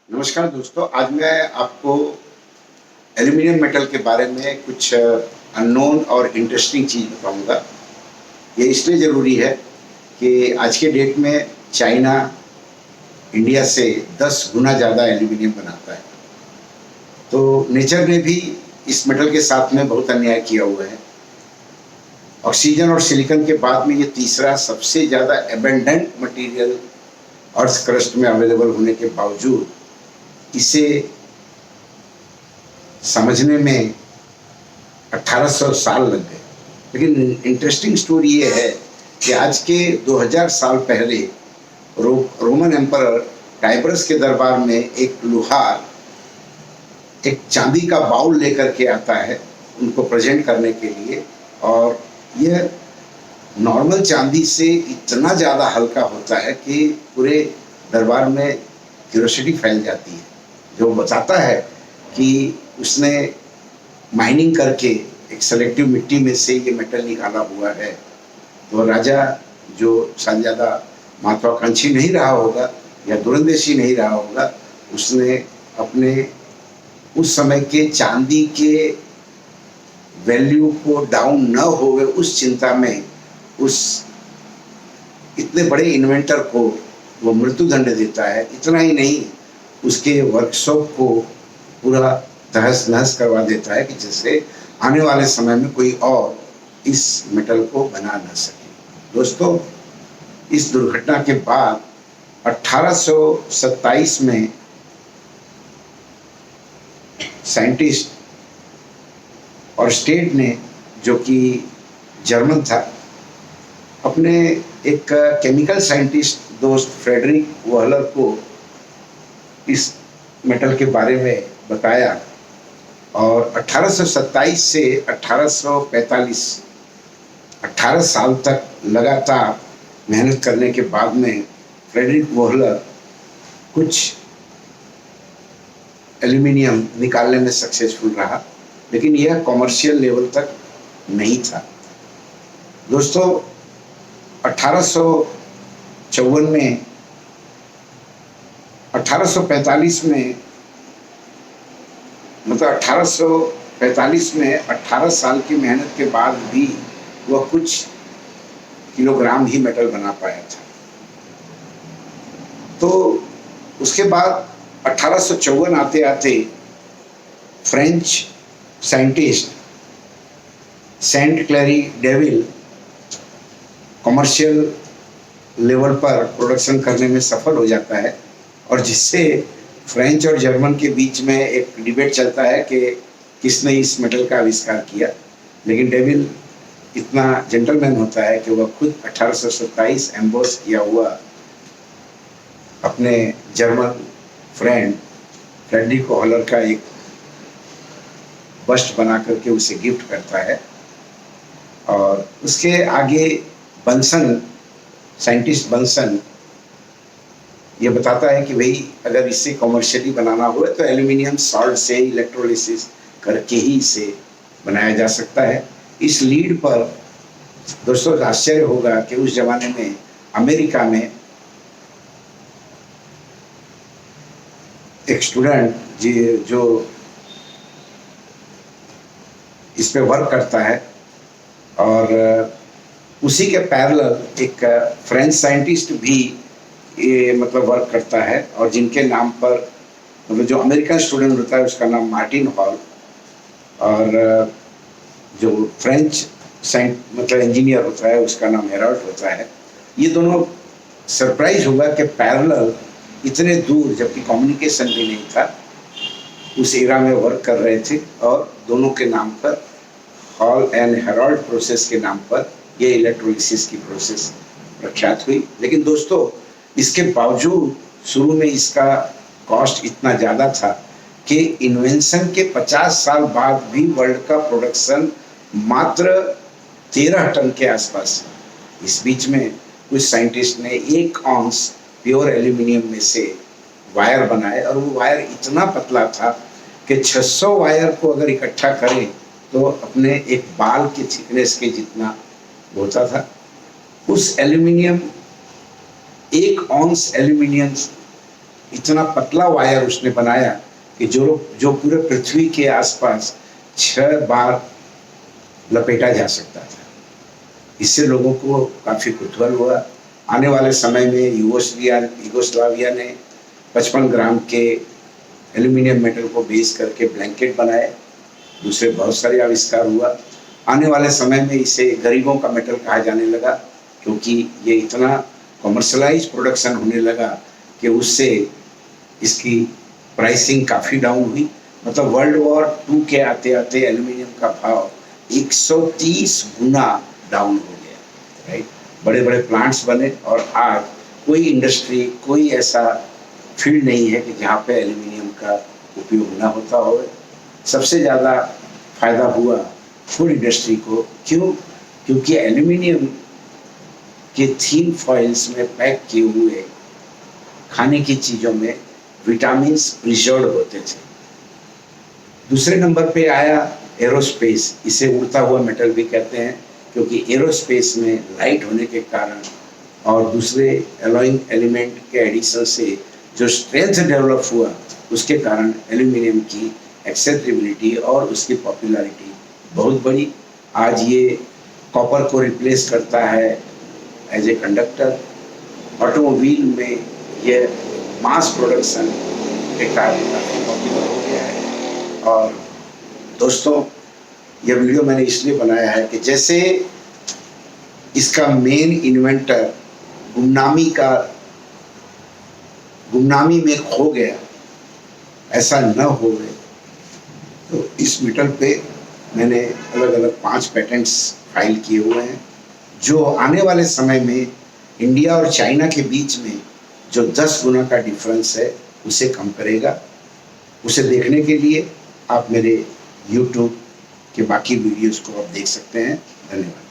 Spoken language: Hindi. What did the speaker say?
नमस्कार दोस्तों, आज मैं आपको एल्यूमीनियम मेटल के बारे में कुछ अननोन और इंटरेस्टिंग चीज़ बताऊंगा। ये इसलिए ज़रूरी है कि आज के डेट में चाइना इंडिया से 10 गुना ज़्यादा एल्यूमीनियम बनाता है। तो नेचर ने भी इस मेटल के साथ में बहुत अन्याय किया हुआ है। ऑक्सीजन और सिलिकॉन के बाद में ये तीसरा सबसे ज़्यादा एबंडेंट मटेरियल अर्थ क्रस्ट में अवेलेबल होने के बावजूद इसे समझने में 1800 साल लग गए। लेकिन इंटरेस्टिंग स्टोरी ये है कि आज के 2000 साल पहले रोमन एम्परर टाइबरस के दरबार में एक लुहार एक चांदी का बाउल लेकर के आता है उनको प्रेजेंट करने के लिए, और यह नॉर्मल चांदी से इतना ज़्यादा हल्का होता है कि पूरे दरबार में क्यूरियोसिटी फैल जाती है, जो बताता है कि उसने माइनिंग करके एक सेलेक्टिव मिट्टी में से ये मेटल निकाला हुआ है। तो राजा, जो शायद ज़्यादा महत्वाकांक्षी नहीं रहा होगा या दूरंदेशी नहीं रहा होगा, उसने अपने उस समय के चांदी के वैल्यू को डाउन न होवे उस चिंता में उस इतने बड़े इन्वेंटर को वो मृत्युदंड देता है। इतना ही नहीं, उसके वर्कशॉप को पूरा तहस नहस करवा देता है कि जिससे आने वाले समय में कोई और इस मेटल को बना ना सके। दोस्तों, इस दुर्घटना के बाद 1827 में साइंटिस्ट और स्टेट ने, जो कि जर्मन था, अपने एक केमिकल साइंटिस्ट दोस्त फ्रेडरिक वहलर को इस मेटल के बारे में बताया, और 1827 से 1845 18 साल तक लगातार मेहनत करने के बाद में फ्रेडरिक वहलर कुछ एल्यूमिनियम निकालने में सक्सेसफुल रहा, लेकिन यह कॉमर्शियल लेवल तक नहीं था। दोस्तों, 1854 में 1845 में मतलब 1845 में 18 साल की मेहनत के बाद भी वह कुछ किलोग्राम ही मेटल बना पाया था। तो उसके बाद 1854 आते आते French scientist Saint क्लैरी devil commercial level पर प्रोडक्शन करने में सफल हो जाता है, और जिससे फ्रेंच और जर्मन के बीच में एक डिबेट चलता है कि किसने इस मेटल का आविष्कार किया। लेकिन डेविल इतना जेंटलमैन होता है कि वह खुद 1827 एम्बोस किया हुआ अपने जर्मन फ्रेंड फ्रेडरिक वहलर का एक बस्ट बना करके उसे गिफ्ट करता है। और उसके आगे बंसन, साइंटिस्ट बंसन, ये बताता है कि भाई अगर इसे कमर्शियली बनाना हो तो एल्यूमिनियम सॉल्ट से इलेक्ट्रोलिसिस करके ही इसे बनाया जा सकता है। इस लीड पर दोस्तों आश्चर्य होगा कि उस जमाने में अमेरिका में एक स्टूडेंट जो इस पे वर्क करता है, और उसी के पैरेलल एक फ्रेंच साइंटिस्ट भी ये मतलब वर्क करता है, और जिनके नाम पर मतलब जो अमेरिकन स्टूडेंट होता है उसका नाम मार्टिन हॉल, और जो फ्रेंच मतलब इंजीनियर होता है उसका नाम हेराल्ड होता है। ये दोनों सरप्राइज होगा कि पैरेलल इतने दूर, जबकि कम्युनिकेशन भी नहीं था, उस एरा में वर्क कर रहे थे, और दोनों के नाम पर हॉल एंड हेराल्ड प्रोसेस के नाम पर ये इलेक्ट्रोलिसिस की प्रोसेस प्रख्यात हुई। लेकिन दोस्तों, इसके बावजूद शुरू में इसका कॉस्ट इतना ज़्यादा था कि इन्वेंशन के 50 साल बाद भी वर्ल्ड का प्रोडक्शन मात्र 13 टन के आसपास। इस बीच में कुछ साइंटिस्ट ने 1 औंस प्योर एल्यूमिनियम में से वायर बनाए, और वो वायर इतना पतला था कि 600 वायर को अगर इकट्ठा करें तो अपने एक बाल के थिकनेस के जितना होता था। उस एल्यूमिनियम 1 औंस एल्यूमिनियम इतना पतला वायर उसने बनाया कि जो पूरे पृथ्वी के आसपास 6 बार लपेटा जा सकता था। इससे लोगों को काफ़ी कुतूहल हुआ। आने वाले समय में यूगोस्लाविया ने 55 ग्राम के एल्यूमिनियम मेटल को बेस करके ब्लैंकेट बनाए। दूसरे बहुत सारे आविष्कार हुआ। आने वाले समय में इसे गरीबों का मेटल कहा जाने लगा, क्योंकि ये इतना कमर्शलाइज प्रोडक्शन होने लगा कि उससे इसकी प्राइसिंग काफ़ी डाउन हुई। मतलब वर्ल्ड वॉर 2 के आते आते एल्यूमिनियम का भाव 130 गुना डाउन हो गया, राइट। बड़े बड़े प्लांट्स बने और आज कोई इंडस्ट्री, कोई ऐसा फील्ड नहीं है कि जहाँ पे एल्यूमिनियम का उपयोग ना होता हो। सबसे ज़्यादा फायदा हुआ फूड इंडस्ट्री को। क्यों? क्योंकि एल्यूमिनियम के थिन फॉइल्स में पैक किए हुए खाने की चीज़ों में विटामिन्स प्रिजर्व होते थे। दूसरे नंबर पे आया एरोस्पेस। इसे उड़ता हुआ मेटल भी कहते हैं, क्योंकि एरोस्पेस में लाइट होने के कारण और दूसरे एलॉइंग एलिमेंट के एडिशन से जो स्ट्रेंथ डेवलप हुआ, उसके कारण एल्यूमिनियम की एक्सेप्टेबिलिटी और उसकी पॉपुलैरिटी बहुत बड़ी। आज ये कॉपर को रिप्लेस करता है एज ए कंडक्टर। ऑटोमोबाइल में ये मास प्रोडक्शन के कारण काफ़ी पॉपुलर हो गया है। और दोस्तों, ये वीडियो मैंने इसलिए बनाया है कि जैसे इसका मेन इन्वेंटर गुमनामी में खो गया, ऐसा न हो गए, तो इस मेटल पे मैंने अलग अलग 5 पेटेंट्स फाइल किए हुए हैं, जो आने वाले समय में इंडिया और चाइना के बीच में जो 10 गुना का डिफरेंस है उसे कम करेगा। उसे देखने के लिए आप मेरे YouTube के बाकी वीडियोस को आप देख सकते हैं। धन्यवाद।